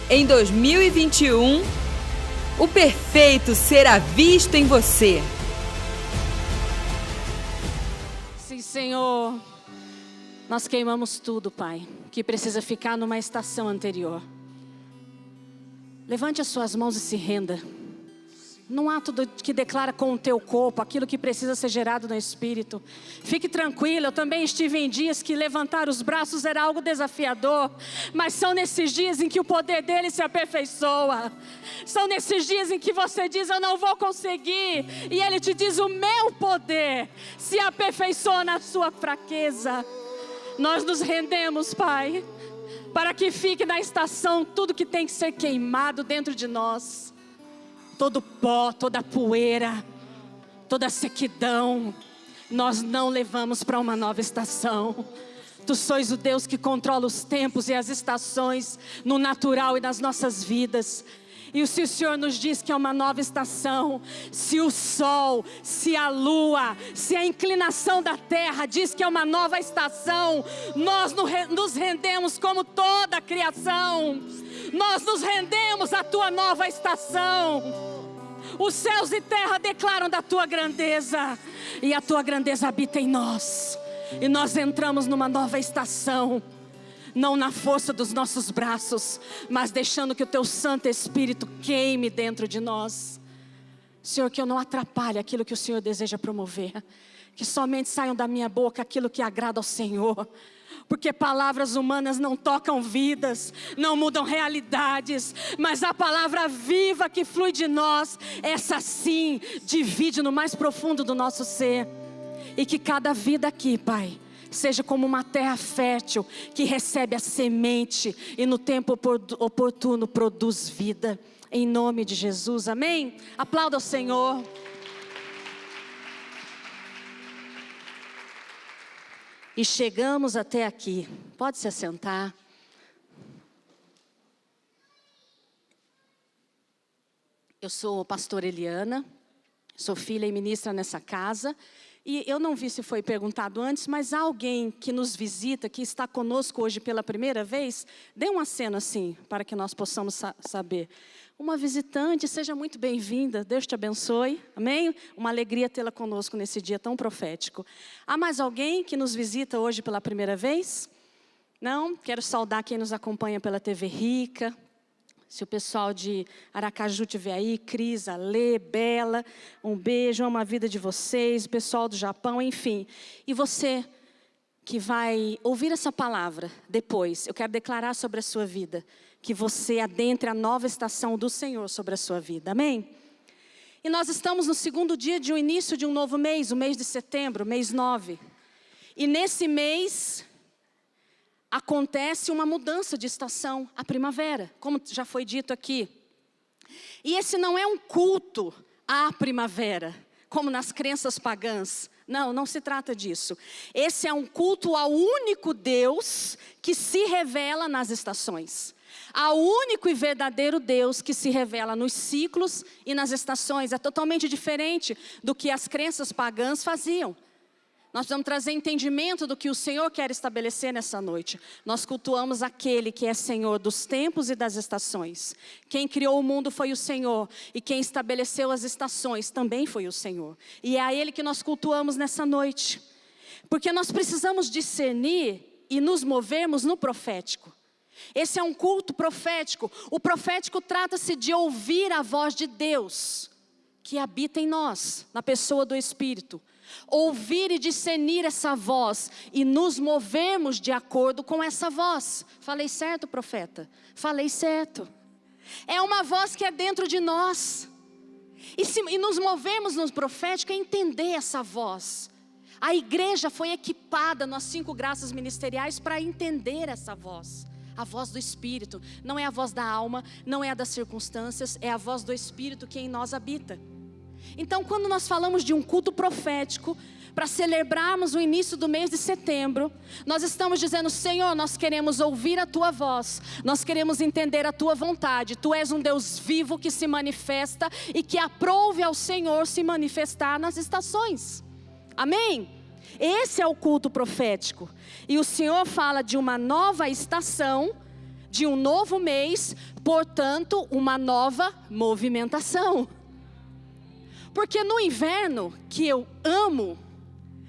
Em 2021, o perfeito será visto em você. Sim, Senhor, nós queimamos tudo, Pai, que precisa ficar numa estação anterior. Levante as suas mãos e se renda. Num ato que declara com o teu corpo aquilo que precisa ser gerado no Espírito. Fique tranquilo, eu também estive em dias que levantar os braços era algo desafiador. Mas são nesses dias em que o poder dele se aperfeiçoa. São nesses dias em que você diz, eu não vou conseguir. E ele te diz, o meu poder se aperfeiçoa na sua fraqueza. Nós nos rendemos, Pai, para que fique na estação tudo que tem que ser queimado dentro de nós. Todo pó, toda poeira, toda sequidão, nós não levamos para uma nova estação. Tu sois o Deus que controla os tempos e as estações no natural e nas nossas vidas. E se o Senhor nos diz que é uma nova estação, se o sol, se a lua, se a inclinação da terra diz que é uma nova estação, nós nos rendemos como toda a criação. Nós nos rendemos à tua nova estação. Os céus e terra declaram da tua grandeza, e a tua grandeza habita em nós. E nós entramos numa nova estação, não na força dos nossos braços, mas deixando que o teu Santo Espírito queime dentro de nós. Senhor, que eu não atrapalhe aquilo que o Senhor deseja promover, que somente saiam da minha boca aquilo que agrada ao Senhor. Porque palavras humanas não tocam vidas, não mudam realidades, mas a palavra viva que flui de nós, essa sim divide no mais profundo do nosso ser. E que cada vida aqui, Pai, seja como uma terra fértil que recebe a semente e no tempo oportuno produz vida. Em nome de Jesus, amém? Aplauda o Senhor. E chegamos até aqui. Pode se assentar. Eu sou a pastora Eliana, sou filha e ministra nessa casa. E eu não vi se foi perguntado antes, mas há alguém que nos visita, que está conosco hoje pela primeira vez? Dê um aceno assim, para que nós possamos saber. Uma visitante, seja muito bem-vinda, Deus te abençoe, amém? Uma alegria tê-la conosco nesse dia tão profético. Há mais alguém que nos visita hoje pela primeira vez? Não? Quero saudar quem nos acompanha pela TV Rica. Se o pessoal de Aracaju estiver aí, Cris, Alê, Bela, um beijo, amo a vida de vocês, o pessoal do Japão, enfim. E você que vai ouvir essa palavra depois, eu quero declarar sobre a sua vida, que você adentre a nova estação do Senhor sobre a sua vida, amém? E nós estamos no segundo dia de um início de um novo mês, o mês de setembro, mês 9. E nesse mês acontece uma mudança de estação, a primavera, como já foi dito aqui. E esse não é um culto à primavera, como nas crenças pagãs. Não, não se trata disso. Esse é um culto ao único Deus que se revela nas estações. Ao único e verdadeiro Deus que se revela nos ciclos e nas estações. É totalmente diferente do que as crenças pagãs faziam. Nós vamos trazer entendimento do que o Senhor quer estabelecer nessa noite. Nós cultuamos aquele que é Senhor dos tempos e das estações. Quem criou o mundo foi o Senhor. E quem estabeleceu as estações também foi o Senhor. E é a Ele que nós cultuamos nessa noite. Porque nós precisamos discernir e nos movermos no profético. Esse é um culto profético. O profético trata-se de ouvir a voz de Deus, que habita em nós, na pessoa do Espírito. Ouvir e discernir essa voz e nos movermos de acordo com essa voz. Falei certo, profeta? Falei certo. É uma voz que é dentro de nós. E nos movermos no profético é entender essa voz. A igreja foi equipada nas 5 graças ministeriais para entender essa voz. A voz do Espírito. Não é a voz da alma, não é a das circunstâncias, é a voz do Espírito que em nós habita. Então, quando nós falamos de um culto profético, para celebrarmos o início do mês de setembro, nós estamos dizendo: Senhor, nós queremos ouvir a Tua voz, nós queremos entender a Tua vontade. Tu és um Deus vivo que se manifesta e que aprove ao Senhor se manifestar nas estações. Amém? Esse é o culto profético. E o Senhor fala de uma nova estação, de um novo mês, portanto, uma nova movimentação. Porque no inverno, que eu amo,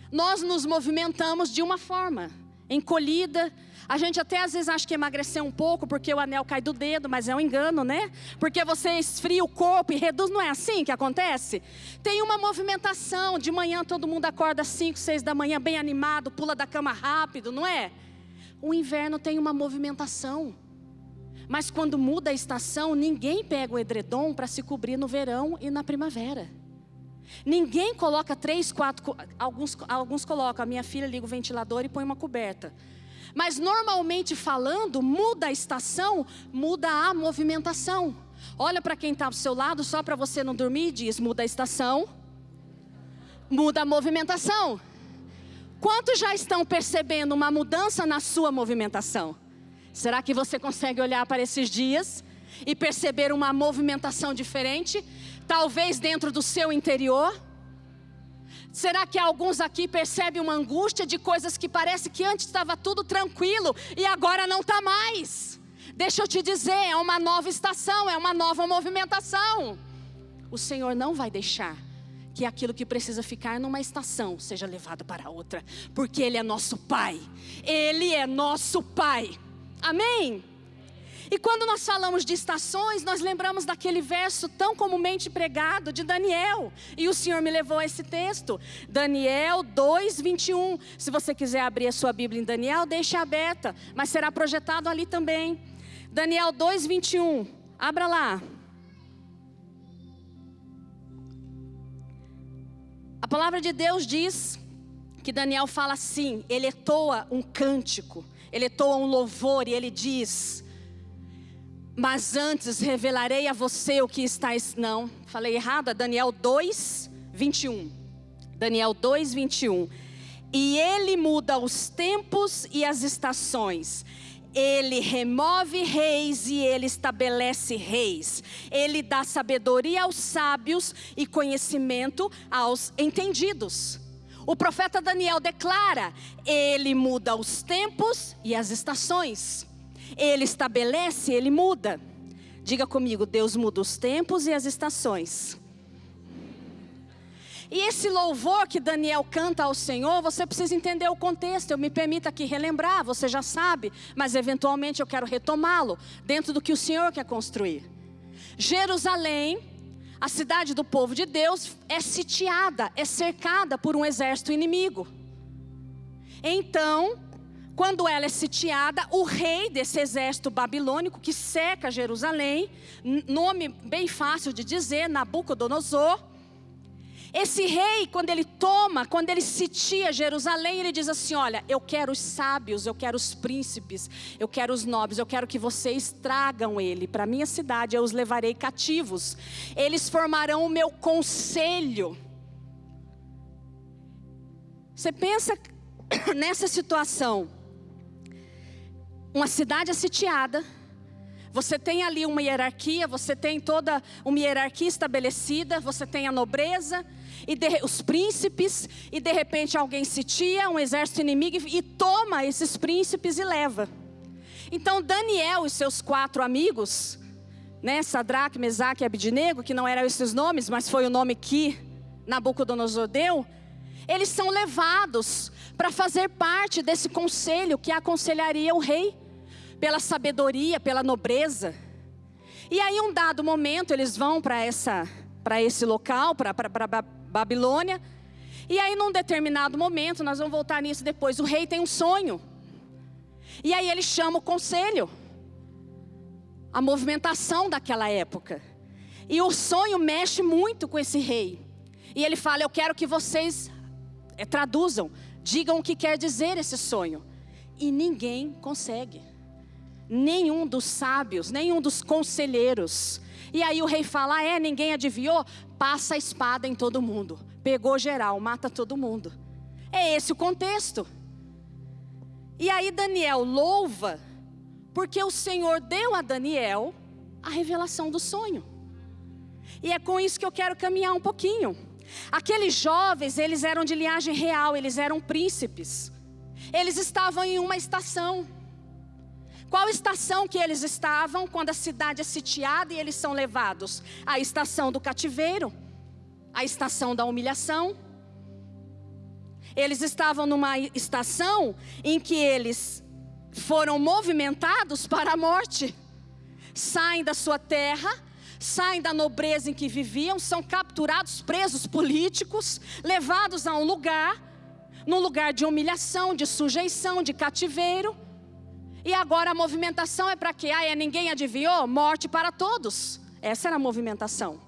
nós nos movimentamos de uma forma, encolhida. A gente até às vezes acha que emagreceu um pouco porque o anel cai do dedo, mas é um engano, né? Porque você esfria o corpo e reduz, não é assim que acontece? Tem uma movimentação, de manhã todo mundo acorda às 5, 6 da manhã, bem animado, pula da cama rápido, não é? O inverno tem uma movimentação. Mas quando muda a estação, ninguém pega o edredom para se cobrir no verão e na primavera. Ninguém coloca 3, 4, alguns colocam, a minha filha liga o ventilador e põe uma coberta. Mas normalmente falando, muda a estação, muda a movimentação. Olha para quem está ao seu lado, só para você não dormir, e diz: muda a estação, muda a movimentação. Quantos já estão percebendo uma mudança na sua movimentação? Será que você consegue olhar para esses dias e perceber uma movimentação diferente? Talvez dentro do seu interior? Será que alguns aqui percebem uma angústia de coisas que parece que antes estava tudo tranquilo e agora não está mais? Deixa eu te dizer, é uma nova estação, é uma nova movimentação. O Senhor não vai deixar que aquilo que precisa ficar numa estação seja levado para outra, porque Ele é nosso Pai. Ele é nosso Pai. Amém? E quando nós falamos de estações, nós lembramos daquele verso tão comumente pregado de Daniel. E o Senhor me levou a esse texto, Daniel 2:21. Se você quiser abrir a sua Bíblia em Daniel, deixe aberta, mas será projetado ali também. Daniel 2:21, abra lá. A palavra de Deus diz que Daniel fala assim, ele entoa um cântico, ele entoa um louvor e ele diz: mas antes revelarei a você o que está... Não, falei errado, é Daniel 2:21. Daniel 2:21. E ele muda os tempos e as estações. Ele remove reis e ele estabelece reis. Ele dá sabedoria aos sábios e conhecimento aos entendidos. O profeta Daniel declara: ele muda os tempos e as estações. Ele estabelece, ele muda. Diga comigo: Deus muda os tempos e as estações. E esse louvor que Daniel canta ao Senhor, você precisa entender o contexto. Eu me permito aqui relembrar, você já sabe, mas eventualmente eu quero retomá-lo dentro do que o Senhor quer construir. Jerusalém, a cidade do povo de Deus, é sitiada, é cercada por um exército inimigo. Então, quando ela é sitiada, o rei desse exército babilônico que cerca Jerusalém, nome bem fácil de dizer, Nabucodonosor. Esse rei, quando ele sitia Jerusalém, ele diz assim: olha, eu quero os sábios, eu quero os príncipes, eu quero os nobres, eu quero que vocês tragam ele para a minha cidade, eu os levarei cativos. Eles formarão o meu conselho. Você pensa nessa situação, uma cidade sitiada, você tem ali uma hierarquia, você tem toda uma hierarquia estabelecida, você tem a nobreza, e os príncipes, e de repente alguém sitia um exército inimigo e toma esses príncipes e leva. Então Daniel e seus 4 amigos, né, Sadraque, Mesaque e Abidnego, que não eram esses nomes, mas foi o nome que Nabucodonosor deu, eles são levados para fazer parte desse conselho que aconselharia o rei, pela sabedoria, pela nobreza. E aí um dado momento eles vão para esse local, para Babilônia. E aí num determinado momento, nós vamos voltar nisso depois, o rei tem um sonho. E aí ele chama o conselho, a movimentação daquela época. E o sonho mexe muito com esse rei. E ele fala: eu quero que vocês traduzam, digam o que quer dizer esse sonho. E ninguém consegue. Nenhum dos sábios, nenhum dos conselheiros. E aí o rei fala: ninguém adivinhou? Passa a espada em todo mundo. Pegou geral, mata todo mundo. É esse o contexto. E aí Daniel louva, porque o Senhor deu a Daniel a revelação do sonho. E é com isso que eu quero caminhar um pouquinho. Aqueles jovens, eles eram de linhagem real, eles eram príncipes. Eles estavam em uma estação. Qual estação que eles estavam quando a cidade é sitiada e eles são levados? A estação do cativeiro, a estação da humilhação. Eles estavam numa estação em que eles foram movimentados para a morte. Saem da sua terra, saem da nobreza em que viviam, são capturados, presos políticos, levados a um lugar, num lugar de humilhação, de sujeição, de cativeiro. E agora a movimentação é para quê? Ninguém adivinhou? Morte para todos. Essa era a movimentação.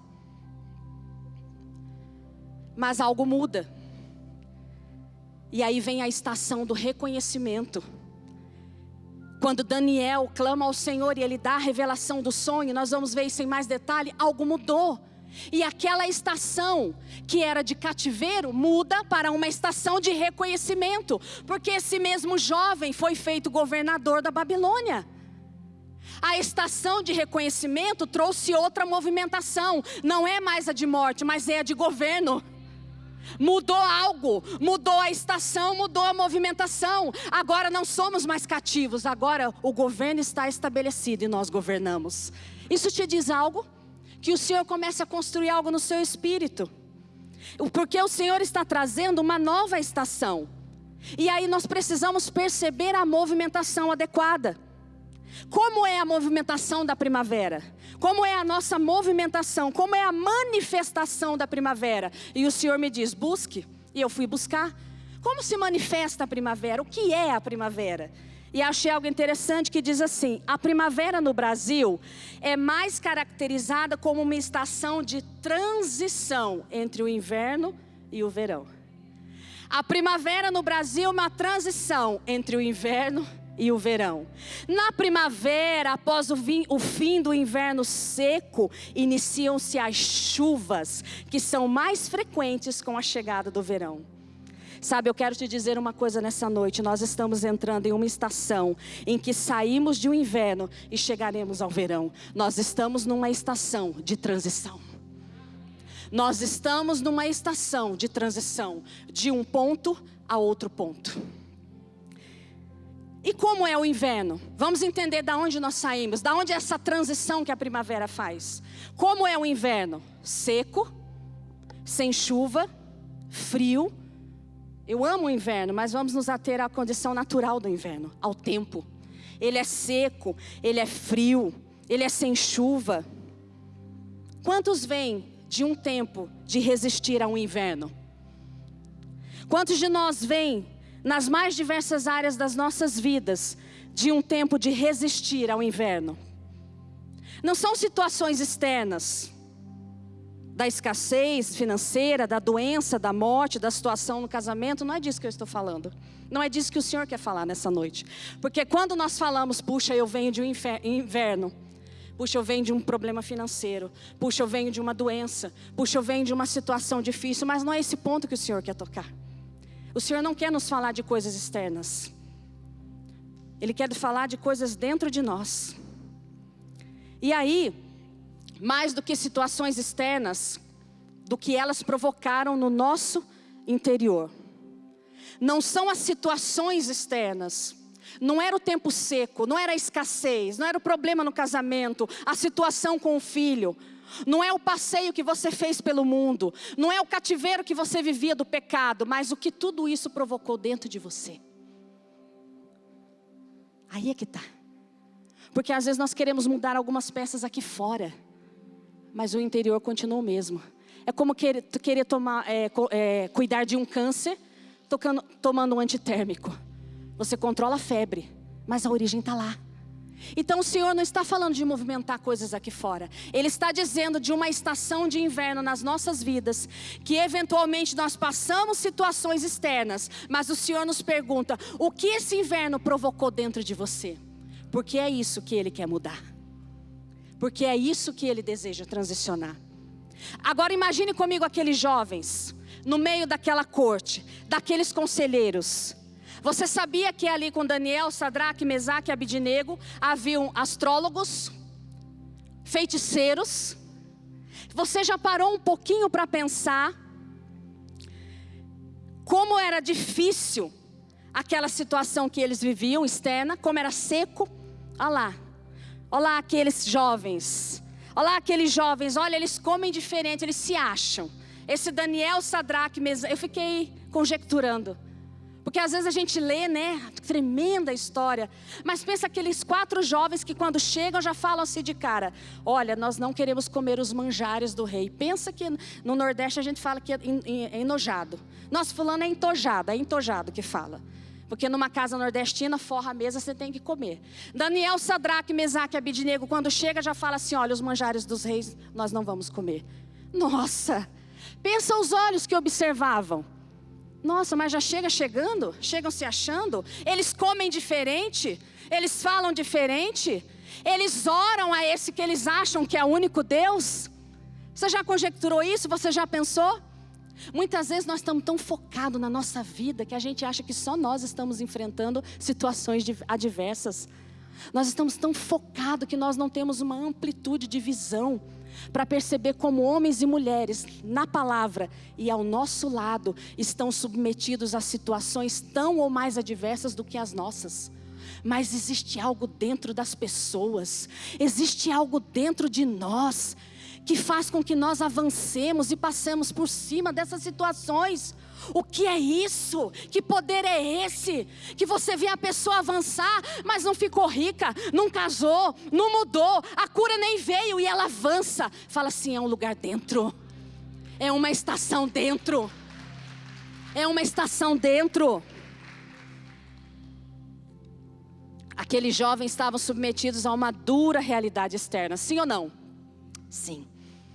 Mas algo muda. E aí vem a estação do reconhecimento. Quando Daniel clama ao Senhor e ele dá a revelação do sonho, nós vamos ver isso em mais detalhe, algo mudou. E aquela estação que era de cativeiro muda para uma estação de reconhecimento, porque esse mesmo jovem foi feito governador da Babilônia. A estação de reconhecimento trouxe outra movimentação, não é mais a de morte, mas é a de governo. Mudou algo, mudou a estação, mudou a movimentação. Agora não somos mais cativos, agora o governo está estabelecido e nós governamos. Isso te diz algo? Que o Senhor comece a construir algo no seu espírito. Porque o Senhor está trazendo uma nova estação. E aí nós precisamos perceber a movimentação adequada. Como é a movimentação da primavera? Como é a nossa movimentação? Como é a manifestação da primavera? E o Senhor me diz, busque. E eu fui buscar. Como se manifesta a primavera? O que é a primavera? E achei algo interessante que diz assim: a primavera no Brasil é mais caracterizada como uma estação de transição entre o inverno e o verão. A primavera no Brasil é uma transição entre o inverno e o verão. Na primavera, após o fim do inverno seco, iniciam-se as chuvas, que são mais frequentes com a chegada do verão. Sabe, eu quero te dizer uma coisa nessa noite. Nós estamos entrando em uma estação em que saímos de um inverno e chegaremos ao verão. Nós estamos numa estação de transição. Nós estamos numa estação de transição, de um ponto a outro ponto. E como é o inverno? Vamos entender de onde nós saímos, de onde é essa transição que a primavera faz. Como é o inverno? Seco, sem chuva, frio. Eu amo o inverno, mas vamos nos ater à condição natural do inverno, ao tempo. Ele é seco, ele é frio, ele é sem chuva. Quantos vêm de um tempo de resistir a um inverno? Quantos de nós vêm, nas mais diversas áreas das nossas vidas, de um tempo de resistir ao inverno? Não são situações externas, da escassez financeira, da doença, da morte, da situação no casamento. Não é disso que eu estou falando. Não é disso que o Senhor quer falar nessa noite. Porque quando nós falamos, puxa, eu venho de um inverno, puxa, eu venho de um problema financeiro, puxa, eu venho de uma doença, puxa, eu venho de uma situação difícil, mas não é esse ponto que o Senhor quer tocar. O Senhor não quer nos falar de coisas externas. Ele quer falar de coisas dentro de nós. E aí, mais do que situações externas, do que elas provocaram no nosso interior. Não são as situações externas. Não era o tempo seco, não era a escassez, não era o problema no casamento, a situação com o filho. Não é o passeio que você fez pelo mundo, não é o cativeiro que você vivia do pecado, mas o que tudo isso provocou dentro de você. Aí é que está. Porque às vezes nós queremos mudar algumas peças aqui fora, mas o interior continua o mesmo. É como querer cuidar de um câncer tomando um antitérmico. Você controla a febre, mas a origem está lá. Então o Senhor não está falando de movimentar coisas aqui fora. Ele está dizendo de uma estação de inverno nas nossas vidas, que eventualmente nós passamos situações externas, mas o Senhor nos pergunta, o que esse inverno provocou dentro de você? Porque é isso que Ele quer mudar. Porque é isso que Ele deseja transicionar. Agora imagine comigo aqueles jovens, no meio daquela corte, daqueles conselheiros. Você sabia que ali com Daniel, Sadraque, Mesaque e Abidnego haviam astrólogos, feiticeiros? Você já parou um pouquinho para pensar como era difícil aquela situação que eles viviam externa, como era seco, Olha lá aqueles jovens. Olha lá aqueles jovens, olha, eles comem diferente, eles se acham. Esse Daniel, Sadraque, Mesaque, eu fiquei conjecturando. Porque às vezes a gente lê, né, tremenda história. Mas pensa aqueles 4 jovens que quando chegam já falam assim de cara: olha, nós não queremos comer os manjares do rei. Pensa que no Nordeste a gente fala que é enojado. Nossa, fulano é entojado que fala. Porque numa casa nordestina, forra a mesa, você tem que comer. Daniel, Sadraque, Mesaque e Abidnego, quando chega já fala assim: olha, os manjares dos reis nós não vamos comer. Nossa, pensa os olhos que observavam. Nossa, mas já chegam se achando, eles comem diferente, eles falam diferente, eles oram a esse que eles acham que é o único Deus. Você já conjecturou isso? Você já pensou? Muitas vezes nós estamos tão focados na nossa vida que a gente acha que só nós estamos enfrentando situações adversas. Nós estamos tão focados que nós não temos uma amplitude de visão para perceber como homens e mulheres na palavra e ao nosso lado estão submetidos a situações tão ou mais adversas do que as nossas. Mas existe algo dentro das pessoas, existe algo dentro de nós que faz com que nós avancemos e passemos por cima dessas situações. O que é isso? Que poder é esse? Que você vê a pessoa avançar, mas não ficou rica, não casou, não mudou, a cura nem veio e ela avança. Fala assim: é um lugar dentro, é uma estação dentro, é uma estação dentro. Aqueles jovens estavam submetidos a uma dura realidade externa, sim ou não? Sim,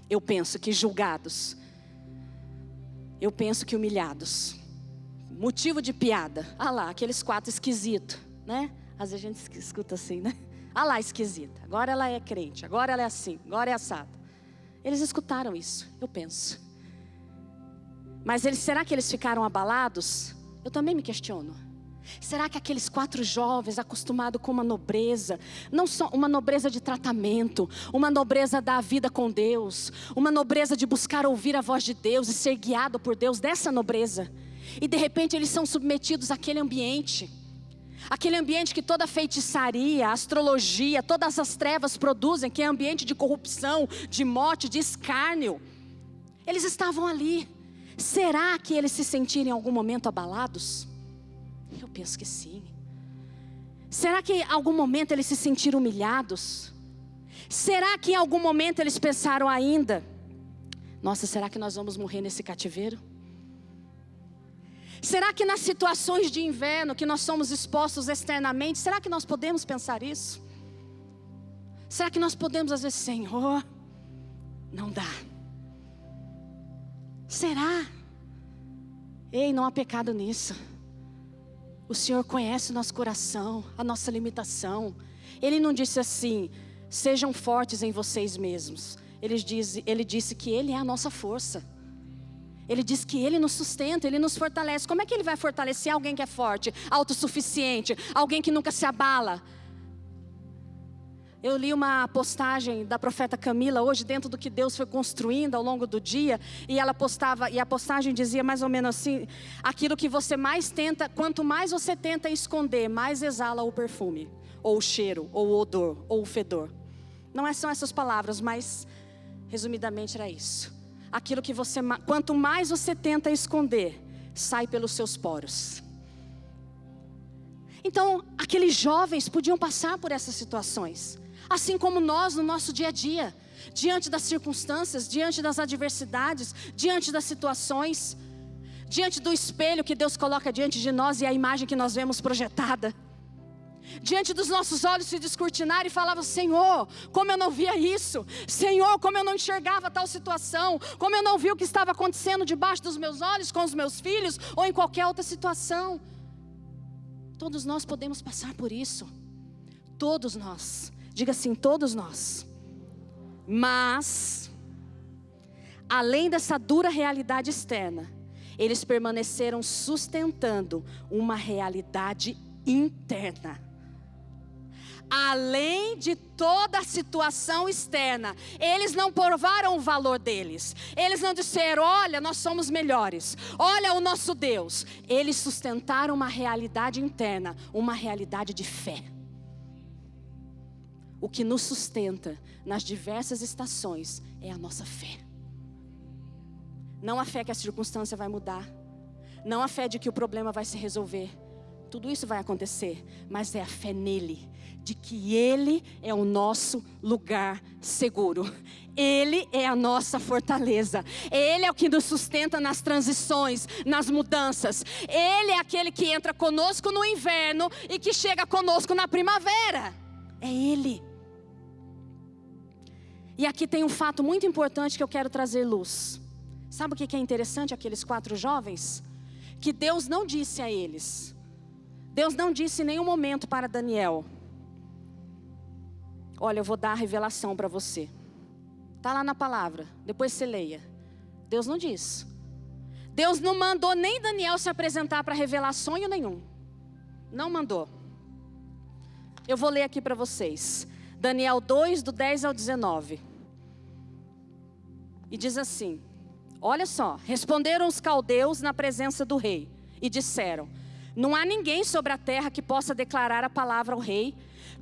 eu penso que julgados. Eu penso que humilhados. Motivo de piada. Ah lá, aqueles 4 esquisitos, né? Às vezes a gente escuta assim, né? Ah lá, esquisita. Agora ela é crente, agora ela é assim, agora é assada. Eles escutaram isso, eu penso. Mas será que eles ficaram abalados? Eu também me questiono. Será que aqueles 4 jovens acostumados com uma nobreza, não só uma nobreza de tratamento, uma nobreza da vida com Deus, uma nobreza de buscar ouvir a voz de Deus e ser guiado por Deus, dessa nobreza, e de repente eles são submetidos àquele ambiente que toda feitiçaria, astrologia, todas as trevas produzem, que é ambiente de corrupção, de morte, de escárnio. Eles estavam ali. Será que eles se sentiram em algum momento abalados? Eu penso que sim. Será que em algum momento eles se sentiram humilhados? Será que em algum momento eles pensaram ainda: nossa, será que nós vamos morrer nesse cativeiro? Será que nas situações de inverno que nós somos expostos externamente, será que nós podemos pensar isso? Será que nós podemos às vezes: Senhor, não dá? Será? Ei, não há pecado nisso. O Senhor conhece o nosso coração, a nossa limitação. Ele não disse assim: sejam fortes em vocês mesmos. Ele disse que Ele é a nossa força. Ele diz que Ele nos sustenta, Ele nos fortalece. Como é que Ele vai fortalecer alguém que é forte, autossuficiente, alguém que nunca se abala? Eu li uma postagem da profeta Camila hoje, dentro do que Deus foi construindo ao longo do dia, e ela postava, e a postagem dizia mais ou menos assim: aquilo que você mais tenta, quanto mais você tenta esconder, mais exala o perfume, ou o cheiro, ou o odor, ou o fedor. Não são essas palavras, mas resumidamente era isso. Aquilo que quanto mais você tenta esconder, sai pelos seus poros. Então, aqueles jovens podiam passar por essas situações. Assim como nós no nosso dia a dia, diante das circunstâncias, diante das adversidades, diante das situações, diante do espelho que Deus coloca diante de nós e a imagem que nós vemos projetada, diante dos nossos olhos se descortinar e falava: Senhor, como eu não via isso, Senhor, como eu não enxergava tal situação, como eu não vi o que estava acontecendo debaixo dos meus olhos com os meus filhos ou em qualquer outra situação. Todos nós podemos passar por isso, todos nós. Diga assim: todos nós. Mas, além dessa dura realidade externa, eles permaneceram sustentando uma realidade interna. Além de toda a situação externa, eles não provaram o valor deles. Eles não disseram: olha, nós somos melhores, olha o nosso Deus. Eles sustentaram uma realidade interna, uma realidade de fé. o que nos sustenta nas diversas estações é a nossa fé. Não a fé que a circunstância vai mudar, não a fé de que o problema vai se resolver. Tudo isso vai acontecer, mas é a fé nele, de que ele é o nosso lugar seguro. Ele é a nossa fortaleza. Ele é o que nos sustenta nas transições, nas mudanças. Ele é aquele que entra conosco no inverno e que chega conosco na primavera. É ele. E aqui tem um fato muito importante que eu quero trazer luz. Sabe o que é interessante aqueles 4 jovens? Que Deus não disse a eles. Deus não disse em nenhum momento para Daniel: olha, eu vou dar a revelação para você. Está lá na palavra, depois você leia. Deus não disse. Deus não mandou nem Daniel se apresentar para revelar sonho nenhum. Não mandou. Eu vou ler aqui para vocês. Daniel 2, do 10 ao 19. E diz assim: olha só, responderam os caldeus na presença do rei e disseram: não há ninguém sobre a terra que possa declarar a palavra ao rei,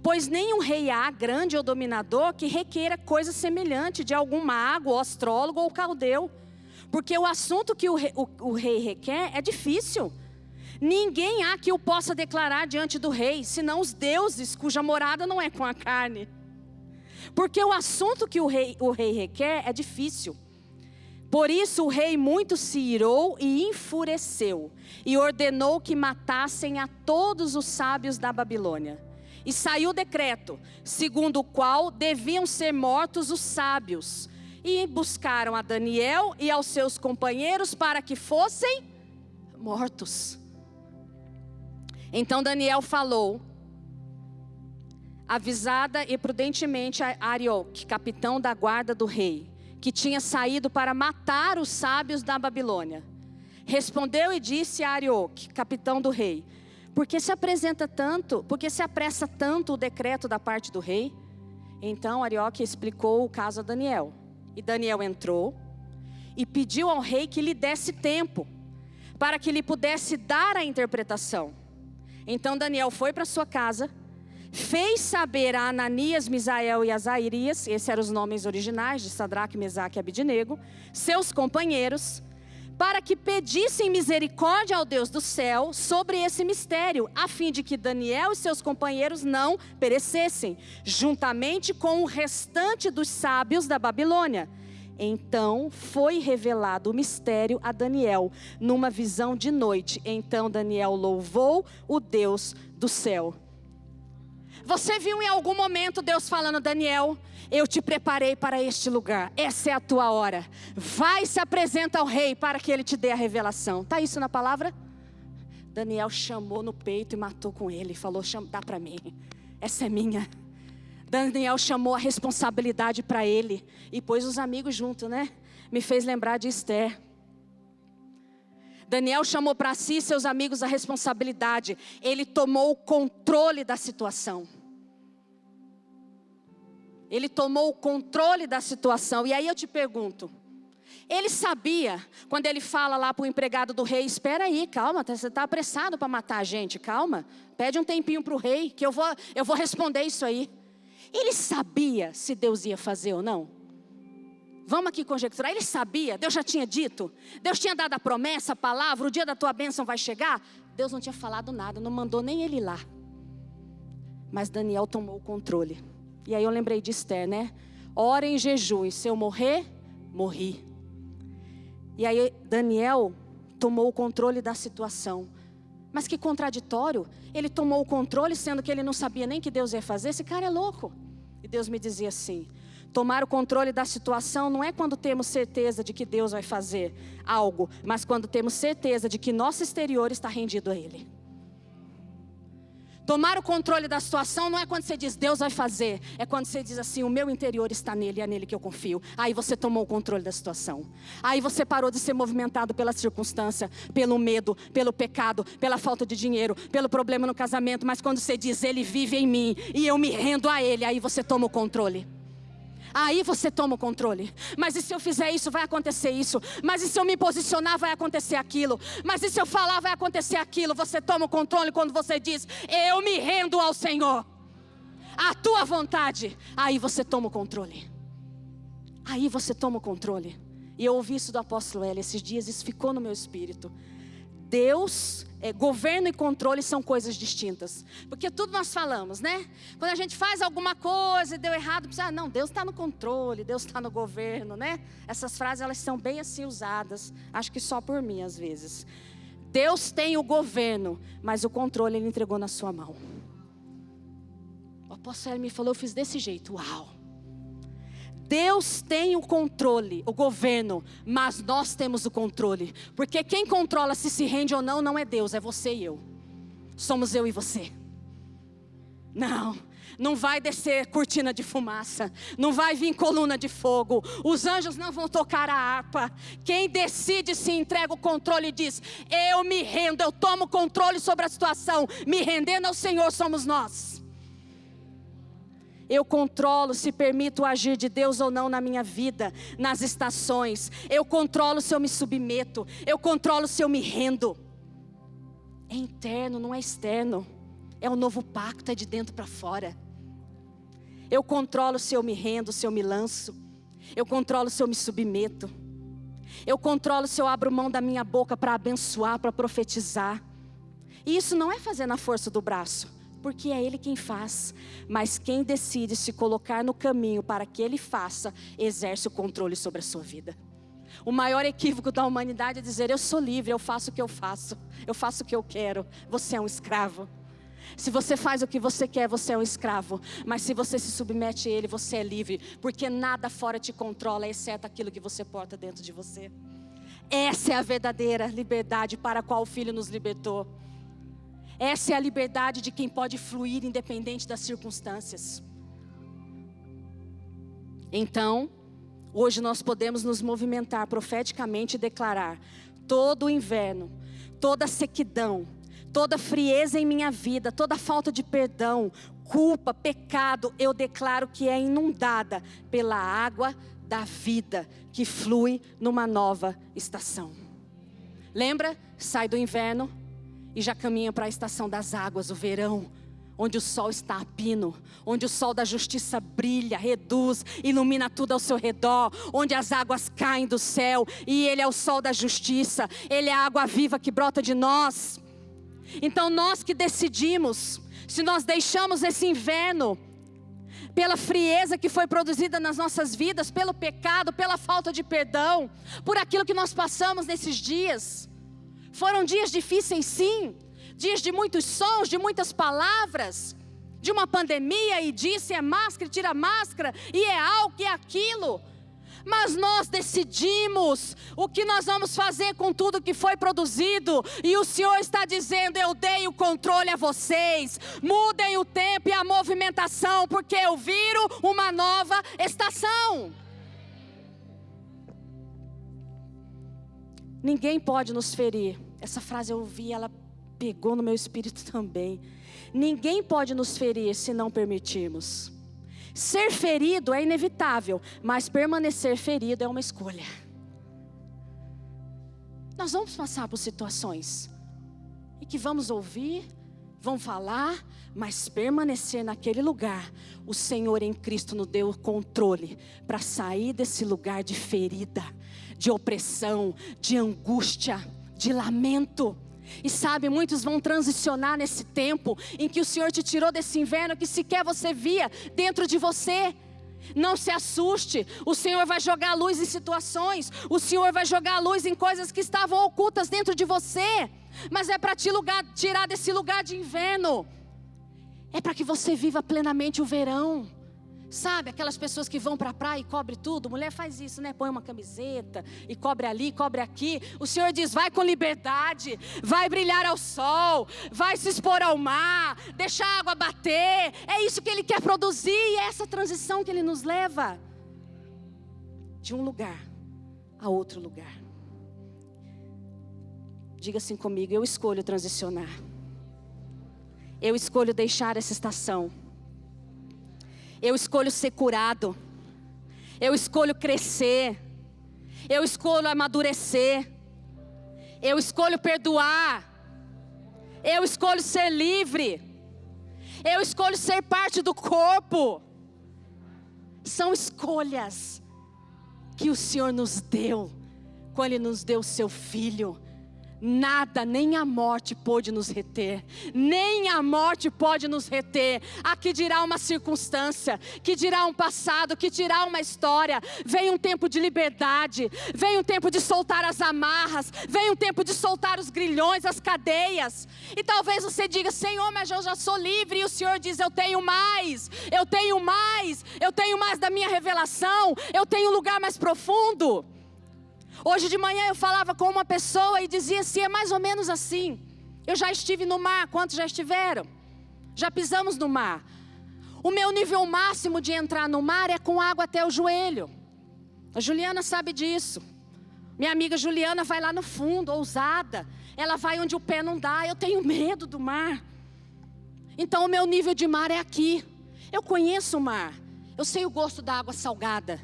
pois nenhum rei há, grande ou dominador, que requeira coisa semelhante de algum mago, ou astrólogo ou caldeu. Porque o assunto que o rei requer é difícil. Ninguém há que o possa declarar diante do rei, senão os deuses cuja morada não é com a carne. Porque o assunto que o rei requer é difícil. Por isso o rei muito se irou e enfureceu, e ordenou que matassem a todos os sábios da Babilônia. E saiu o decreto, segundo o qual deviam ser mortos os sábios. E buscaram a Daniel e aos seus companheiros para que fossem mortos. Então Daniel falou, avisada e prudentemente a Arioque, capitão da guarda do rei, que tinha saído para matar os sábios da Babilônia. Respondeu e disse a Arioque, capitão do rei: por que se apressa tanto o decreto da parte do rei? Então Arioque explicou o caso a Daniel. E Daniel entrou e pediu ao rei que lhe desse tempo, para que lhe pudesse dar a interpretação. Então Daniel foi para sua casa, fez saber a Ananias, Misael e Azarias, esses eram os nomes originais de Sadraque, Mesaque e Abidnego, seus companheiros, para que pedissem misericórdia ao Deus do céu sobre esse mistério, a fim de que Daniel e seus companheiros não perecessem, juntamente com o restante dos sábios da Babilônia. Então foi revelado o mistério a Daniel, numa visão de noite. Então Daniel louvou o Deus do céu. Você viu em algum momento Deus falando: Daniel, eu te preparei para este lugar, essa é a tua hora. Vai, se apresenta ao rei para que ele te dê a revelação. Está isso na palavra? Daniel chamou no peito e matou com ele, falou: dá para mim, essa é minha. Daniel chamou a responsabilidade para ele e pôs os amigos junto, né? Me fez lembrar de Esther. Daniel chamou para si e seus amigos a responsabilidade. Ele tomou o controle da situação. Ele tomou o controle da situação. E aí eu te pergunto, ele sabia, quando ele fala lá para o empregado do rei: espera aí, calma, você está apressado para matar a gente, calma. Pede um tempinho para o rei, que eu vou responder isso aí. Ele sabia se Deus ia fazer ou não? Vamos aqui conjecturar. Ele sabia, Deus já tinha dito, Deus tinha dado a promessa, a palavra, o dia da tua bênção vai chegar. Deus não tinha falado nada, não mandou nem ele lá. Mas Daniel tomou o controle. E aí eu lembrei de Esther, né? Ora em jejum, e se eu morrer, morri. E aí Daniel tomou o controle da situação. Mas que contraditório, ele tomou o controle sendo que ele não sabia nem o que Deus ia fazer. Esse cara é louco. E Deus me dizia assim: tomar o controle da situação não é quando temos certeza de que Deus vai fazer algo, mas quando temos certeza de que nosso exterior está rendido a Ele. Tomar o controle da situação não é quando você diz Deus vai fazer, é quando você diz assim: o meu interior está nele, é nele que eu confio. Aí você tomou o controle da situação. Aí você parou de ser movimentado pela circunstância, pelo medo, pelo pecado, pela falta de dinheiro, pelo problema no casamento. Mas quando você diz Ele vive em mim e eu me rendo a Ele, aí você toma o controle. Aí você toma o controle. Mas e se eu fizer isso, vai acontecer isso. Mas e se eu me posicionar, vai acontecer aquilo. Mas e se eu falar, vai acontecer aquilo. Você toma o controle quando você diz: eu me rendo ao Senhor. a tua vontade, aí você toma o controle. Aí você toma o controle. E eu ouvi isso do apóstolo Hélio esses dias, isso ficou no meu espírito. Deus, governo e controle são coisas distintas. Porque tudo nós falamos, né? Quando a gente faz alguma coisa e deu errado, não, Deus está no controle, Deus está no governo, né? Essas frases, elas são bem assim usadas, acho que só por mim às vezes. Deus tem o governo, mas o controle Ele entregou na sua mão. O apóstolo Hélio me falou, eu fiz desse jeito, uau. Deus tem o controle, o governo, mas nós temos o controle. Porque quem controla se rende ou não, não é Deus, é você e eu. Somos eu e você. Não vai descer cortina de fumaça, não vai vir coluna de fogo, os anjos não vão tocar a harpa. Quem decide se entrega o controle e diz, eu me rendo, eu tomo controle sobre a situação. Me rendendo ao Senhor somos nós. Eu controlo se permito o agir de Deus ou não na minha vida, nas estações. Eu controlo se eu me submeto. Eu controlo se eu me rendo. É interno, não é externo. É o novo pacto, é de dentro para fora. Eu controlo se eu me rendo, se eu me lanço. Eu controlo se eu me submeto. Eu controlo se eu abro mão da minha boca para abençoar, para profetizar. E isso não é fazer na força do braço, porque é Ele quem faz. Mas quem decide se colocar no caminho para que Ele faça, exerce o controle sobre a sua vida. O maior equívoco da humanidade é dizer, eu sou livre, eu faço o que eu faço o que eu quero. Você é um escravo. Se você faz o que você quer, você é um escravo. Mas se você se submete a Ele, você é livre. Porque nada fora te controla, exceto aquilo que você porta dentro de você. Essa é a verdadeira liberdade para a qual o Filho nos libertou. Essa é a liberdade de quem pode fluir independente das circunstâncias. Então, hoje nós podemos nos movimentar profeticamente e declarar: todo o inverno, toda sequidão, toda frieza em minha vida, toda falta de perdão, culpa, pecado, eu declaro que é inundada pela água da vida que flui numa nova estação. Lembra? Sai do inverno e já caminha para a estação das águas, o verão, onde o sol está a pino, onde o sol da justiça brilha, reduz, ilumina tudo ao seu redor, onde as águas caem do céu, e Ele é o sol da justiça, Ele é a água viva que brota de nós. Então nós que decidimos, se nós deixamos esse inverno, pela frieza que foi produzida nas nossas vidas, pelo pecado, pela falta de perdão, por aquilo que nós passamos nesses dias. Foram dias difíceis, sim, dias de muitos sons, de muitas palavras, de uma pandemia, e disse, é máscara, tira máscara, e é álcool, e é aquilo. Mas nós decidimos o que nós vamos fazer com tudo que foi produzido. E o Senhor está dizendo, eu dei o controle a vocês. Mudem o tempo e a movimentação, porque eu viro uma nova estação. Ninguém pode nos ferir. Essa frase eu ouvi, ela pegou no meu espírito também. Ninguém pode nos ferir se não permitirmos. Ser ferido é inevitável, mas permanecer ferido é uma escolha. Nós vamos passar por situações e que vamos ouvir, vão falar, mas permanecer naquele lugar. O Senhor em Cristo nos deu o controle para sair desse lugar de ferida, de opressão, de angústia, de lamento. E sabe, muitos vão transicionar nesse tempo em que o Senhor te tirou desse inverno que sequer você via dentro de você. Não se assuste, o Senhor vai jogar luz em situações, o Senhor vai jogar luz em coisas que estavam ocultas dentro de você. Mas é para te tirar desse lugar de inverno, é para que você viva plenamente o verão. Sabe, aquelas pessoas que vão para a praia e cobre tudo. Mulher faz isso, né? Põe uma camiseta e cobre ali, cobre aqui. O Senhor diz, vai com liberdade, vai brilhar ao sol, vai se expor ao mar, deixa a água bater. É isso que Ele quer produzir, e é essa transição que Ele nos leva de um lugar a outro lugar. Diga assim comigo, eu escolho transicionar. Eu escolho deixar essa estação. Eu escolho ser curado. Eu escolho crescer. Eu escolho amadurecer. Eu escolho perdoar. Eu escolho ser livre. Eu escolho ser parte do corpo. São escolhas que o Senhor nos deu, quando Ele nos deu o seu Filho. Nada, nem a morte pôde nos reter, nem a morte pode nos reter. Aqui dirá uma circunstância, que dirá um passado, que dirá uma história. Vem um tempo de liberdade, vem um tempo de soltar as amarras, vem um tempo de soltar os grilhões, as cadeias. E talvez você diga: Senhor, mas eu já sou livre. E o Senhor diz: eu tenho mais, eu tenho mais, eu tenho mais da minha revelação, eu tenho um lugar mais profundo. Hoje de manhã eu falava com uma pessoa e dizia assim: é mais ou menos assim. Eu já estive no mar, quantos já estiveram? Já pisamos no mar. O meu nível máximo de entrar no mar é com água até o joelho. A Juliana sabe disso. Minha amiga Juliana vai lá no fundo, ousada. Ela vai onde o pé não dá. Eu tenho medo do mar. Então o meu nível de mar é aqui. Eu conheço o mar. Eu sei o gosto da água salgada.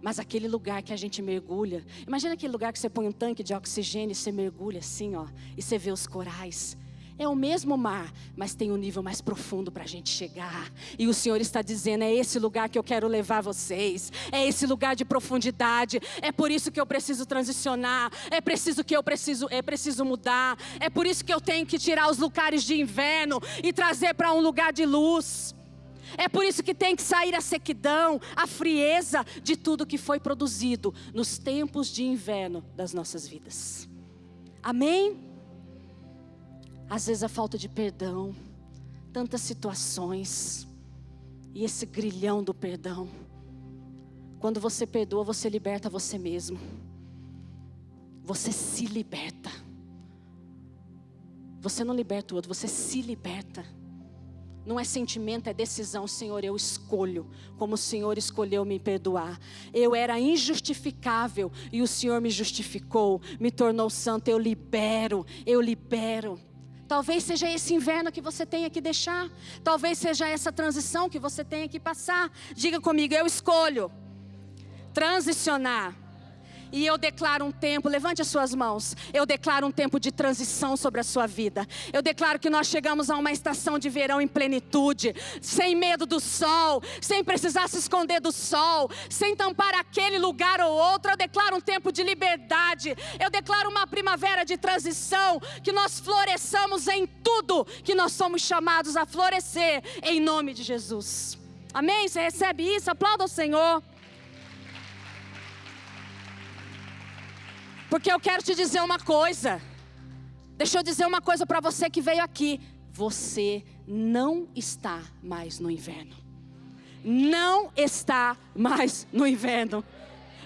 Mas aquele lugar que a gente mergulha, imagina aquele lugar que você põe um tanque de oxigênio e você mergulha assim, ó, e você vê os corais. É o mesmo mar, mas tem um nível mais profundo para a gente chegar. E o Senhor está dizendo: é esse lugar que eu quero levar vocês. É esse lugar de profundidade. É por isso que eu preciso transicionar. É preciso mudar. É por isso que eu tenho que tirar os lugares de inverno e trazer para um lugar de luz. É por isso que tem que sair a sequidão, a frieza de tudo que foi produzido nos tempos de inverno das nossas vidas. Amém? Às vezes a falta de perdão, tantas situações, e esse grilhão do perdão. Quando você perdoa, você liberta você mesmo. Você se liberta. Você não liberta o outro, você se liberta. Não é sentimento, é decisão. Senhor, eu escolho, como o Senhor escolheu me perdoar. Eu era injustificável e o Senhor me justificou, me tornou santo. Eu libero. Talvez seja esse inverno que você tenha que deixar. Talvez seja essa transição que você tenha que passar. Diga comigo: eu escolho transicionar. E eu declaro um tempo, levante as suas mãos. Eu declaro um tempo de transição sobre a sua vida. Eu declaro que nós chegamos a uma estação de verão em plenitude. Sem medo do sol, sem precisar se esconder do sol, sem tampar aquele lugar ou outro. Eu declaro um tempo de liberdade. Eu declaro uma primavera de transição. Que nós floresçamos em tudo que nós somos chamados a florescer, em nome de Jesus. Amém? Você recebe isso? Aplauda o Senhor. Porque eu quero te dizer uma coisa. Deixa eu dizer uma coisa para você que veio aqui. Você não está mais no inverno. Não está mais no inverno.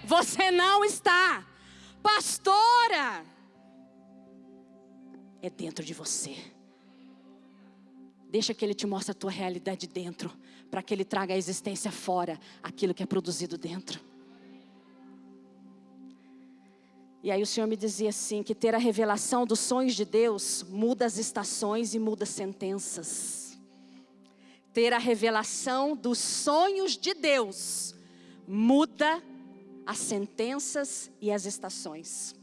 Você não está. Pastora, é dentro de você. Deixa que Ele te mostre a tua realidade dentro, para que Ele traga à existência fora aquilo que é produzido dentro. E aí o Senhor me dizia assim, que ter a revelação dos sonhos de Deus muda as estações e muda sentenças. Ter a revelação dos sonhos de Deus muda as sentenças e as estações.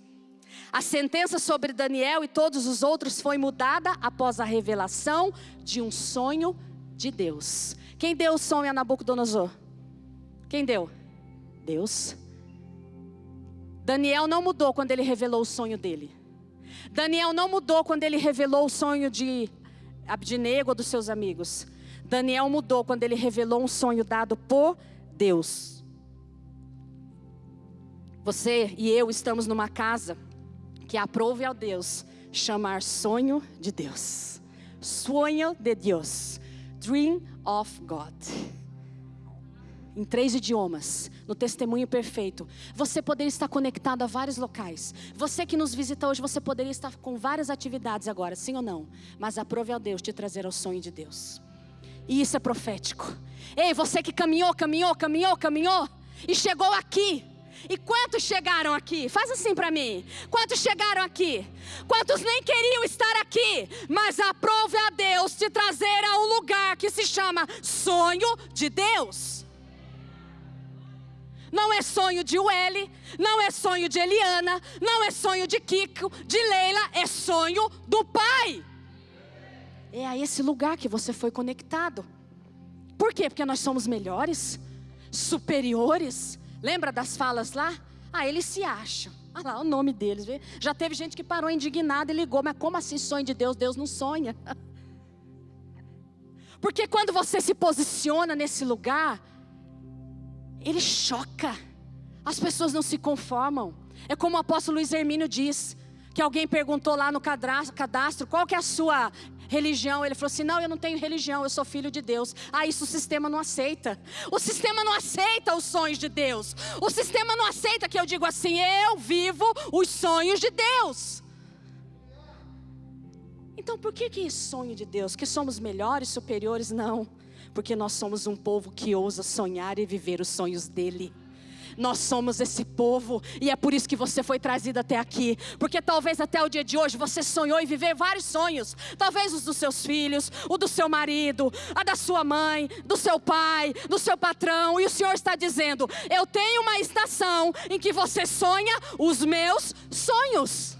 A sentença sobre Daniel e todos os outros foi mudada após a revelação de um sonho de Deus. Quem deu o sonho a Nabucodonosor? Quem deu? Deus. Daniel não mudou quando ele revelou o sonho dele. Daniel não mudou quando ele revelou o sonho de Abdinego ou dos seus amigos. Daniel mudou quando ele revelou um sonho dado por Deus. Você e eu estamos numa casa que aprove ao Deus chamar sonho de Deus. Sonho de Deus. Dream of God. Em 3 idiomas, no testemunho perfeito. Você poderia estar conectado a vários locais. Você que nos visita hoje, você poderia estar com várias atividades agora, sim ou não? Mas aprove ao Deus te trazer ao sonho de Deus. E isso é profético. Ei, você que caminhou e chegou aqui. E quantos chegaram aqui? Faz assim para mim. Quantos chegaram aqui? Quantos nem queriam estar aqui? Mas aprove a Deus te trazer a um lugar que se chama sonho de Deus. Não é sonho de Ueli, não é sonho de Eliana, não é sonho de Kiko, de Leila, é sonho do Pai. É a esse lugar que você foi conectado. Por quê? Porque nós somos melhores, superiores. Lembra das falas lá? Eles se acham. Olha lá o nome deles. Vê? Já teve gente que parou indignada e ligou. Mas como assim sonho de Deus? Deus não sonha. Porque quando você se posiciona nesse lugar, ele choca. As pessoas não se conformam. É como o apóstolo Luiz Hermínio diz, que alguém perguntou lá no cadastro, qual que é a sua religião? Ele falou assim, não, eu não tenho religião, eu sou filho de Deus. Isso o sistema não aceita. O sistema não aceita os sonhos de Deus. O sistema não aceita que eu digo assim, eu vivo os sonhos de Deus. Então por que sonho de Deus? Que somos melhores, superiores? Não, porque nós somos um povo que ousa sonhar e viver os sonhos dele. Nós somos esse povo, e é por isso que você foi trazido até aqui. Porque talvez até o dia de hoje você sonhou em viver vários sonhos. Talvez os dos seus filhos, o do seu marido, a da sua mãe, do seu pai, do seu patrão. E o Senhor está dizendo, eu tenho uma estação em que você sonha os meus sonhos.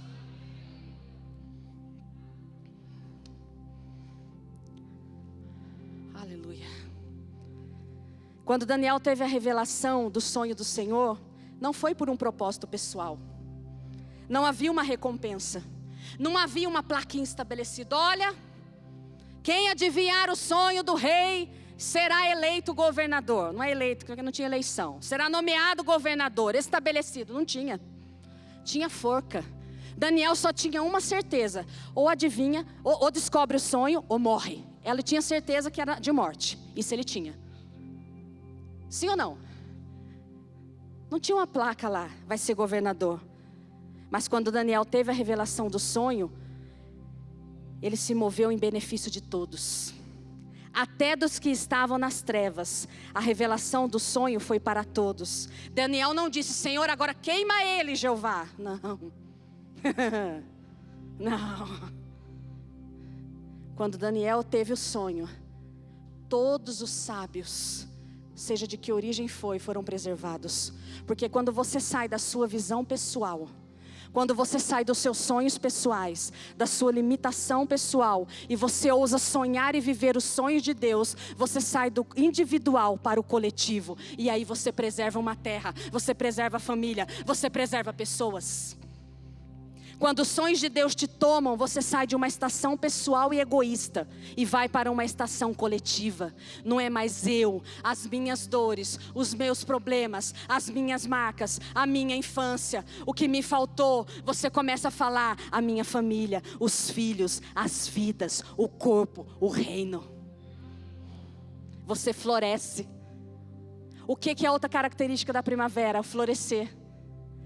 Aleluia. Quando Daniel teve a revelação do sonho do Senhor, não foi por um propósito pessoal. Não havia uma recompensa. Não havia uma plaquinha estabelecida. Olha, quem adivinhar o sonho do rei será eleito governador. Não é eleito, porque não tinha eleição. Será nomeado governador, estabelecido. Não tinha. Tinha forca. Daniel só tinha uma certeza. Ou adivinha, ou descobre o sonho, ou morre. Ela tinha certeza que era de morte. Isso ele tinha. Sim ou não? Não tinha uma placa lá, vai ser governador. Mas quando Daniel teve a revelação do sonho, ele se moveu em benefício de todos. Até dos que estavam nas trevas. A revelação do sonho foi para todos. Daniel não disse, Senhor, agora queima ele, Jeová. Não. Não. Quando Daniel teve o sonho, todos os sábios, seja de que origem foram preservados. Porque quando você sai da sua visão pessoal, quando você sai dos seus sonhos pessoais, da sua limitação pessoal, e você ousa sonhar e viver os sonhos de Deus, você sai do individual para o coletivo. E aí você preserva uma terra, você preserva a família, você preserva pessoas. Quando os sonhos de Deus te tomam, você sai de uma estação pessoal e egoísta e vai para uma estação coletiva. Não é mais eu, as minhas dores, os meus problemas, as minhas marcas, a minha infância, o que me faltou. Você começa a falar a minha família, os filhos, as vidas, o corpo, o reino. Você floresce. O que é outra característica da primavera? O florescer.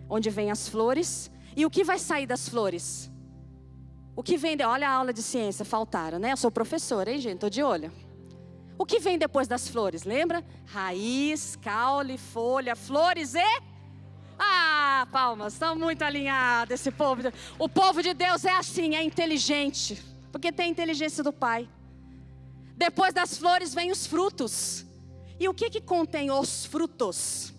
Onde vem as flores. E o que vai sair das flores? O que vem, olha a aula de ciência, faltaram, né? Eu sou professora, hein, gente? Estou de olho. O que vem depois das flores, lembra? Raiz, caule, folha, flores e... palmas, estão muito alinhados esse povo. O povo de Deus é assim, é inteligente. Porque tem a inteligência do Pai. Depois das flores vem os frutos. E o que contém os frutos?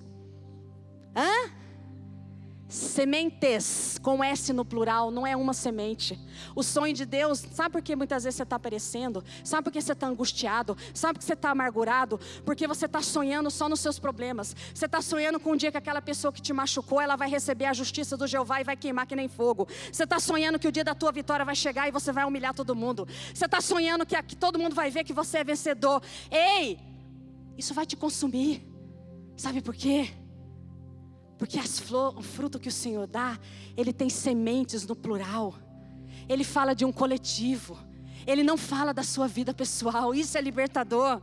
Sementes, com S no plural, não é uma semente. O sonho de Deus, sabe por que muitas vezes você está aparecendo? Sabe por que você está angustiado? Sabe por que você está amargurado? Porque você está sonhando só nos seus problemas. Você está sonhando com um dia que aquela pessoa que te machucou, ela vai receber a justiça do Jeová e vai queimar que nem fogo. Você está sonhando que o dia da tua vitória vai chegar e você vai humilhar todo mundo. Você está sonhando que todo mundo vai ver que você é vencedor. Ei, isso vai te consumir. Sabe por quê? Porque o fruto que o Senhor dá, Ele tem sementes no plural. Ele fala de um coletivo. Ele não fala da sua vida pessoal. Isso é libertador.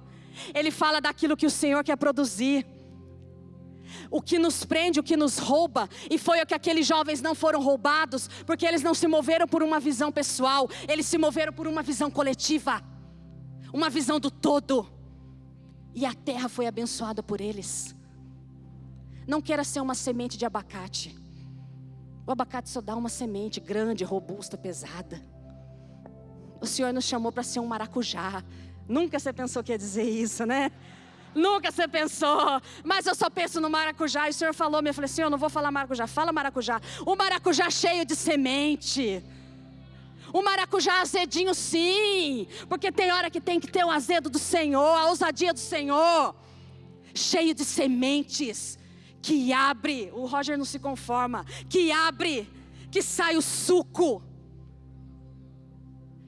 Ele fala daquilo que o Senhor quer produzir. O que nos prende, o que nos rouba. E foi o que aqueles jovens não foram roubados, porque eles não se moveram por uma visão pessoal. Eles se moveram por uma visão coletiva. Uma visão do todo. E a terra foi abençoada por eles. Não queira ser uma semente de abacate. O abacate só dá uma semente grande, robusta, pesada. O Senhor nos chamou para ser um maracujá. Nunca você pensou que ia dizer isso, né? Nunca você pensou. Mas eu só penso no maracujá. E o Senhor falou, eu falei, Senhor, eu não vou falar maracujá. Fala maracujá. O maracujá cheio de semente. O maracujá azedinho sim, porque tem hora que tem que ter o azedo do Senhor, a ousadia do Senhor. Cheio de sementes, que abre, o Roger não se conforma, que abre, que sai o suco.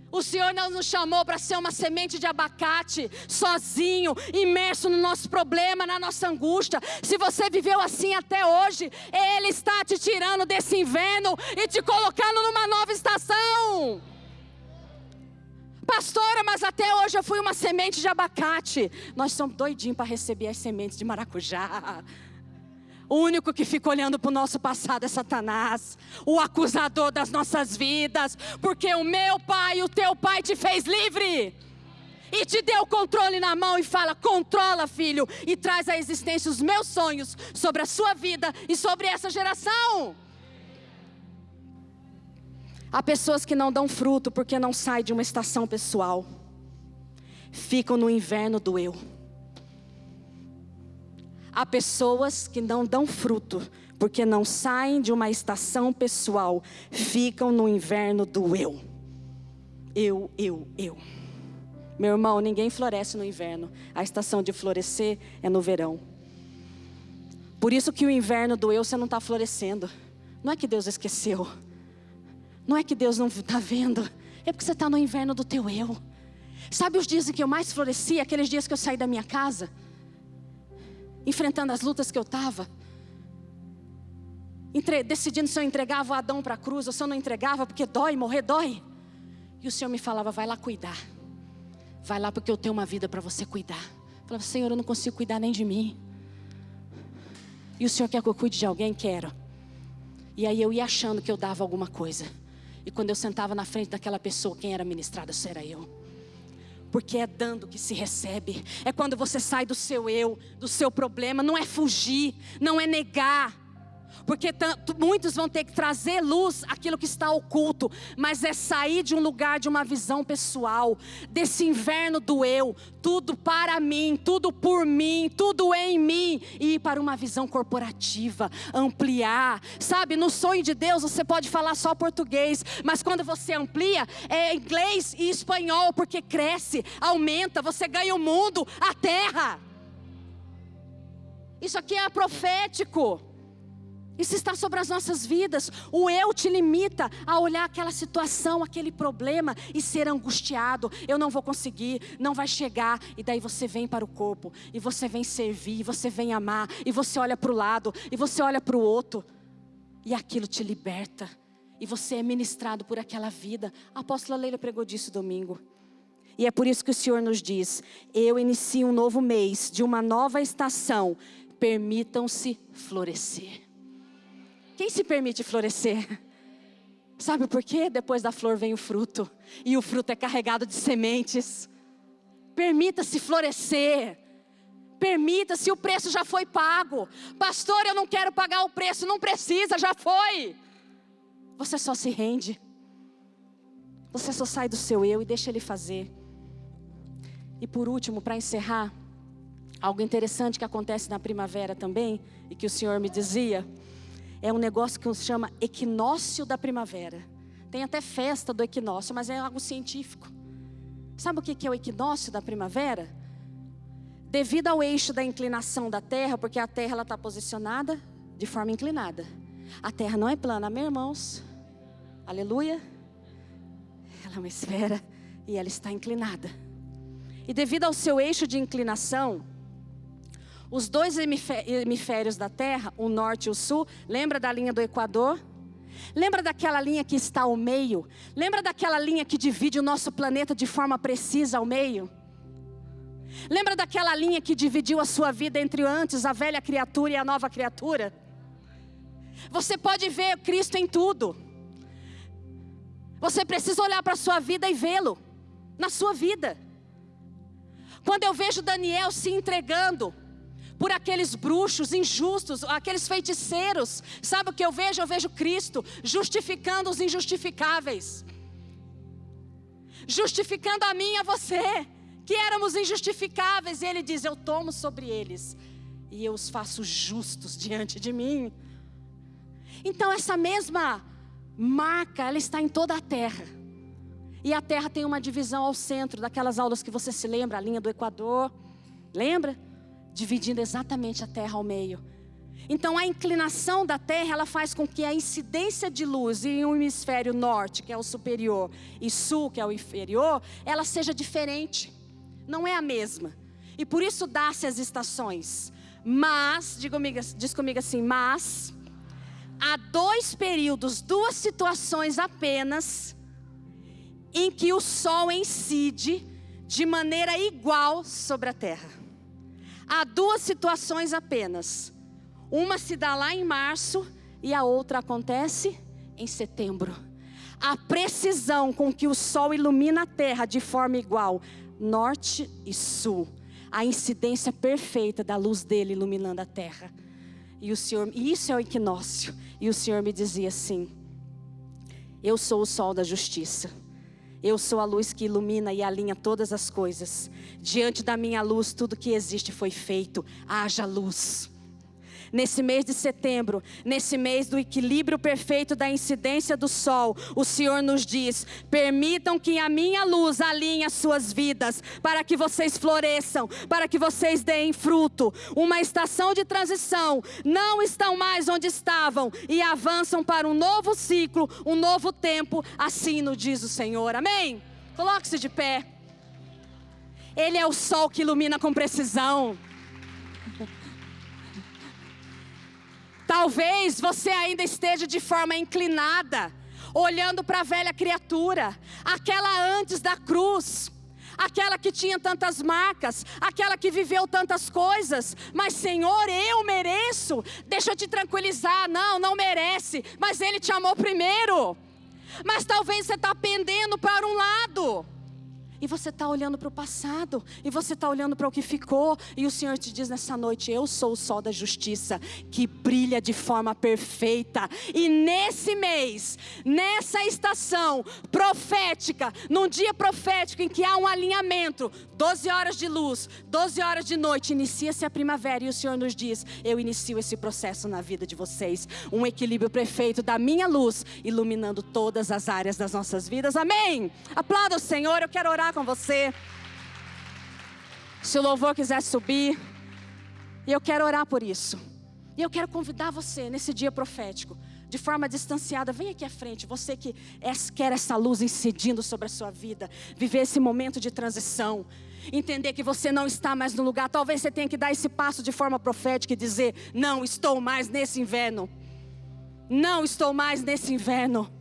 O Senhor não nos chamou para ser uma semente de abacate, sozinho, imerso no nosso problema, na nossa angústia. Se você viveu assim até hoje, Ele está te tirando desse inverno e te colocando numa nova estação. Pastora, mas até hoje eu fui uma semente de abacate. Nós somos doidinhos para receber as sementes de maracujá. O único que fica olhando para o nosso passado é Satanás, o acusador das nossas vidas, porque o meu pai e o teu pai te fez livre, e te deu o controle na mão e fala: controla, filho, e traz à existência os meus sonhos sobre a sua vida e sobre essa geração. Há pessoas que não dão fruto porque não saem de uma estação pessoal, ficam no inverno do eu. Há pessoas que não dão fruto porque não saem de uma estação pessoal, ficam no inverno do eu. Eu. Meu irmão, ninguém floresce no inverno. A estação de florescer é no verão. Por isso que o inverno do eu você não está florescendo. Não é que Deus esqueceu. Não é que Deus não está vendo. É porque você está no inverno do teu eu. Sabe os dias em que eu mais floresci? Aqueles dias que eu saí da minha casa, enfrentando as lutas que eu estava, decidindo se eu entregava o Adão para a cruz ou se eu não entregava, porque dói, morrer dói. E o Senhor me falava: vai lá cuidar, vai lá porque eu tenho uma vida para você cuidar. Eu falava: Senhor, eu não consigo cuidar nem de mim. E o Senhor quer que eu cuide de alguém? Quero. E aí eu ia achando que eu dava alguma coisa, e quando eu sentava na frente daquela pessoa, quem era ministrada só era eu. Porque é dando que se recebe. É quando você sai do seu eu, do seu problema. Não é fugir, não é negar. Porque muitos vão ter que trazer luz àquilo que está oculto. Mas é sair de um lugar, de uma visão pessoal, desse inverno do eu. Tudo para mim, tudo por mim, tudo em mim. E ir para uma visão corporativa, ampliar. Sabe, no sonho de Deus você pode falar só português. Mas quando você amplia, é inglês e espanhol. Porque cresce, aumenta, você ganha o mundo, a terra. Isso aqui é profético. Isso está sobre as nossas vidas. O eu te limita a olhar aquela situação, aquele problema e ser angustiado. Eu não vou conseguir, não vai chegar. E daí você vem para o corpo, e você vem servir, e você vem amar, e você olha para o lado, e você olha para o outro. E aquilo te liberta, e você é ministrado por aquela vida. A apóstola Leila pregou disso domingo. E é por isso que o Senhor nos diz: eu inicio um novo mês, de uma nova estação. Permitam-se florescer. Quem se permite florescer? Sabe por quê? Depois da flor vem o fruto. E o fruto é carregado de sementes. Permita-se florescer. Permita-se, o preço já foi pago. Pastor, eu não quero pagar o preço. Não precisa, já foi. Você só se rende. Você só sai do seu eu e deixa Ele fazer. E por último, para encerrar, algo interessante que acontece na primavera também, e que o Senhor me dizia, é um negócio que se chama equinócio da primavera. Tem até festa do equinócio, mas é algo científico. Sabe o que é o equinócio da primavera? Devido ao eixo da inclinação da terra, porque a terra está posicionada de forma inclinada. A terra não é plana, meus irmãos. Aleluia. Ela é uma esfera e ela está inclinada. E devido ao seu eixo de inclinação, os dois hemisférios da terra, o norte e o sul, lembra da linha do Equador? Lembra daquela linha que está ao meio? Lembra daquela linha que divide o nosso planeta de forma precisa ao meio? Lembra daquela linha que dividiu a sua vida entre antes, a velha criatura e a nova criatura? Você pode ver Cristo em tudo. Você precisa olhar para a sua vida e vê-lo na sua vida. Quando eu vejo Daniel se entregando por aqueles bruxos injustos, aqueles feiticeiros, sabe o que eu vejo? Eu vejo Cristo justificando os injustificáveis, justificando a mim e a você, que éramos injustificáveis. E Ele diz: eu tomo sobre eles e eu os faço justos diante de mim. Então essa mesma marca, ela está em toda a terra. E a Terra tem uma divisão ao centro, daquelas aulas que você se lembra, a linha do Equador. Lembra? Dividindo exatamente a Terra ao meio. Então a inclinação da Terra, ela faz com que a incidência de luz em um hemisfério norte, que é o superior, e sul, que é o inferior, ela seja diferente. Não é a mesma. E por isso dá-se as estações. Mas, diz comigo assim, mas há 2 períodos, 2 situações apenas, em que o Sol incide de maneira igual sobre a Terra. Há 2 situações apenas. Uma se dá lá em março e a outra acontece em setembro. A precisão com que o Sol ilumina a Terra de forma igual, norte e sul. A incidência perfeita da luz dele iluminando a Terra. E isso é o equinócio. E o Senhor me dizia assim: eu sou o sol da justiça. Eu sou a luz que ilumina e alinha todas as coisas. Diante da minha luz, tudo que existe foi feito. Haja luz. Nesse mês de setembro, nesse mês do equilíbrio perfeito da incidência do sol, o Senhor nos diz: permitam que a minha luz alinhe as suas vidas, para que vocês floresçam, para que vocês deem fruto. Uma estação de transição, não estão mais onde estavam e avançam para um novo ciclo, um novo tempo, assim nos diz o Senhor. Amém? Coloque-se de pé. Ele é o sol que ilumina com precisão. Talvez você ainda esteja de forma inclinada, olhando para a velha criatura, aquela antes da cruz, aquela que tinha tantas marcas, aquela que viveu tantas coisas. Mas Senhor, eu mereço. Deixa eu te tranquilizar, não merece, mas Ele te amou primeiro. Mas talvez você está pendendo para um lado. E você está olhando para o passado, e você está olhando para o que ficou, e o Senhor te diz nessa noite: eu sou o sol da justiça, que brilha de forma perfeita. E nesse mês, nessa estação profética, num dia profético em que há um alinhamento, 12 horas de luz, 12 horas de noite, inicia-se a primavera, e o Senhor nos diz: eu inicio esse processo na vida de vocês, um equilíbrio perfeito da minha luz, iluminando todas as áreas das nossas vidas. Amém? Aplauda o Senhor. Eu quero orar com você. Se o louvor quiser subir, e eu quero orar por isso. E eu quero convidar você nesse dia profético, de forma distanciada, vem aqui à frente. Você que quer essa luz incidindo sobre a sua vida, viver esse momento de transição, entender que você não está mais no lugar. Talvez você tenha que dar esse passo de forma profética e dizer: não estou mais nesse inverno. Não estou mais nesse inverno.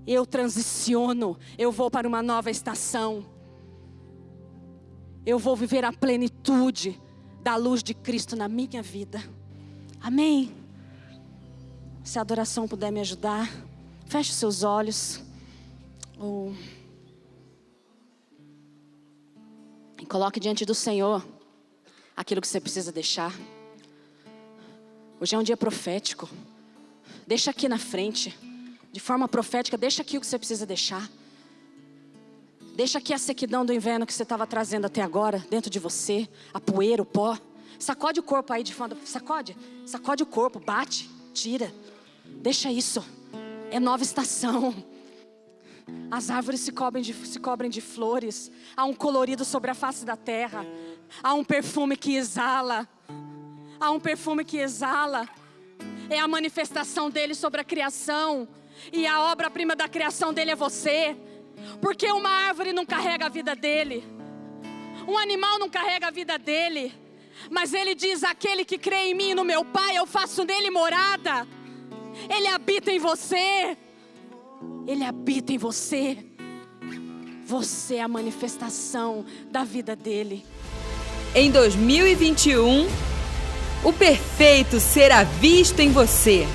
Eu transiciono, eu vou para uma nova estação. Eu vou viver a plenitude da luz de Cristo na minha vida. Amém? Se a adoração puder me ajudar, feche os seus olhos. E coloque diante do Senhor aquilo que você precisa deixar. Hoje é um dia profético. Deixa aqui na frente. De forma profética, deixa aqui o que você precisa deixar. Deixa aqui a sequidão do inverno que você estava trazendo até agora, dentro de você. A poeira, o pó. Sacode o corpo aí de fora. Sacode o corpo, bate, tira. Deixa isso. É nova estação. As árvores se cobrem de flores. Há um colorido sobre a face da terra. Há um perfume que exala. Há um perfume que exala. É a manifestação dele sobre a criação. E a obra-prima da criação dele é você. Porque uma árvore não carrega a vida dele. Um animal não carrega a vida dele. Mas ele diz: aquele que crê em mim e no meu Pai, eu faço nele morada. Ele habita em você. Ele habita em você. Você é a manifestação da vida dele. Em 2021, o perfeito será visto em você.